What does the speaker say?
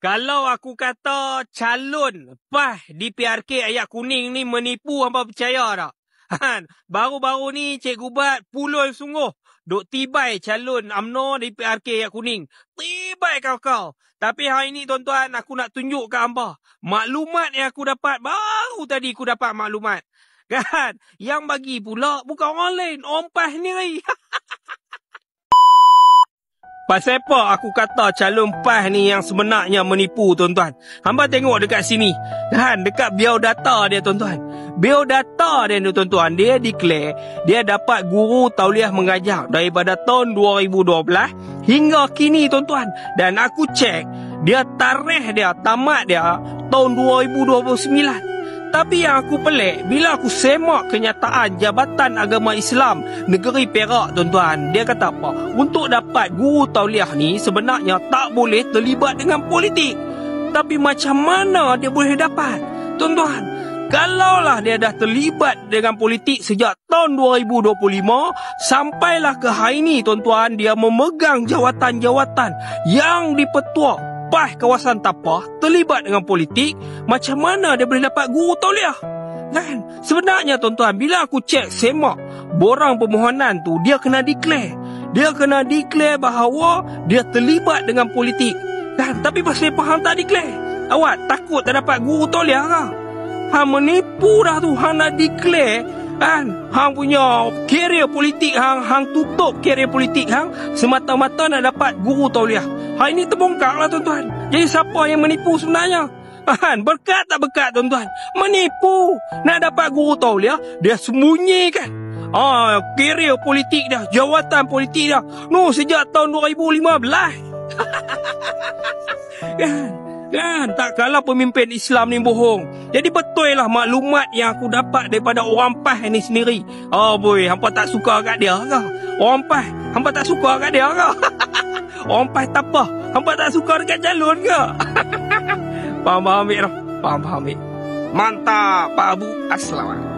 Kalau aku kata calon PAS di PRK ayat kuning ni menipu, hampa percaya tak? Baru-baru ni Cikgu Bat pulul sungguh. Duk tibai calon UMNO di PRK ayat kuning. Tibai kau-kau. Tapi hari ni tuan-tuan, aku nak tunjuk ke hampa maklumat yang aku dapat. Baru tadi aku dapat maklumat. Kan? Yang bagi pula bukan orang lain, orang PAS ni. Pasal apa aku kata calon PAS ni yang sebenarnya menipu, tuan-tuan? Hamba tengok dekat sini. Kan? Dekat biodata dia, tuan-tuan. Biodata dia ni, tuan-tuan. Dia declare dia dapat guru tauliah mengajar daripada tahun 2012 hingga kini, tuan-tuan. Dan aku cek, dia tarikh dia, tamat dia tahun 2029. Tapi yang aku pelik, bila aku semak kenyataan Jabatan Agama Islam Negeri Perak, tuan-tuan, dia kata apa? Untuk dapat guru tauliah ni sebenarnya tak boleh terlibat dengan politik. Tapi macam mana dia boleh dapat? Tuan-tuan, kalaulah dia dah terlibat dengan politik sejak tahun 2025, sampailah ke hari ni, tuan-tuan, dia memegang jawatan-jawatan yang dipetua PAS kawasan Tapah, terlibat dengan politik, macam mana dia boleh dapat guru tauliah? Kan? Sebenarnya, tuan-tuan, bila aku cek semak borang permohonan tu, dia kena declare. Dia kena declare bahawa dia terlibat dengan politik. Kan? Tapi pasal apa hang tak declare? Awak takut tak dapat guru tauliah ke? Hang menipu dah tu, hang nak declare. Kan? Hang punya kerjaya politik, hang tutup kerjaya politik hang semata-mata nak dapat guru tauliah. Hari ni terbongkar lah, tuan-tuan. Jadi siapa yang menipu sebenarnya? Kan? Berkat tak berkat, tuan-tuan? Menipu. Nak dapat guru tauliah, dia sembunyikan kerjaya politik dah, jawatan politik dah. No, sejak tahun 2015. Kan? Tak kalah pemimpin Islam ni bohong. Jadi betul lah maklumat yang aku dapat daripada orang PAS ni sendiri. Oh boy, hampa tak suka kat dia ke? Orang PAS, hampa tak suka kat dia ke? Orang PAS tak apa, hampa tak suka dekat calon ke? Faham ambil dah. Faham ambil. Mantap Pak Abu. Assalamualaikum.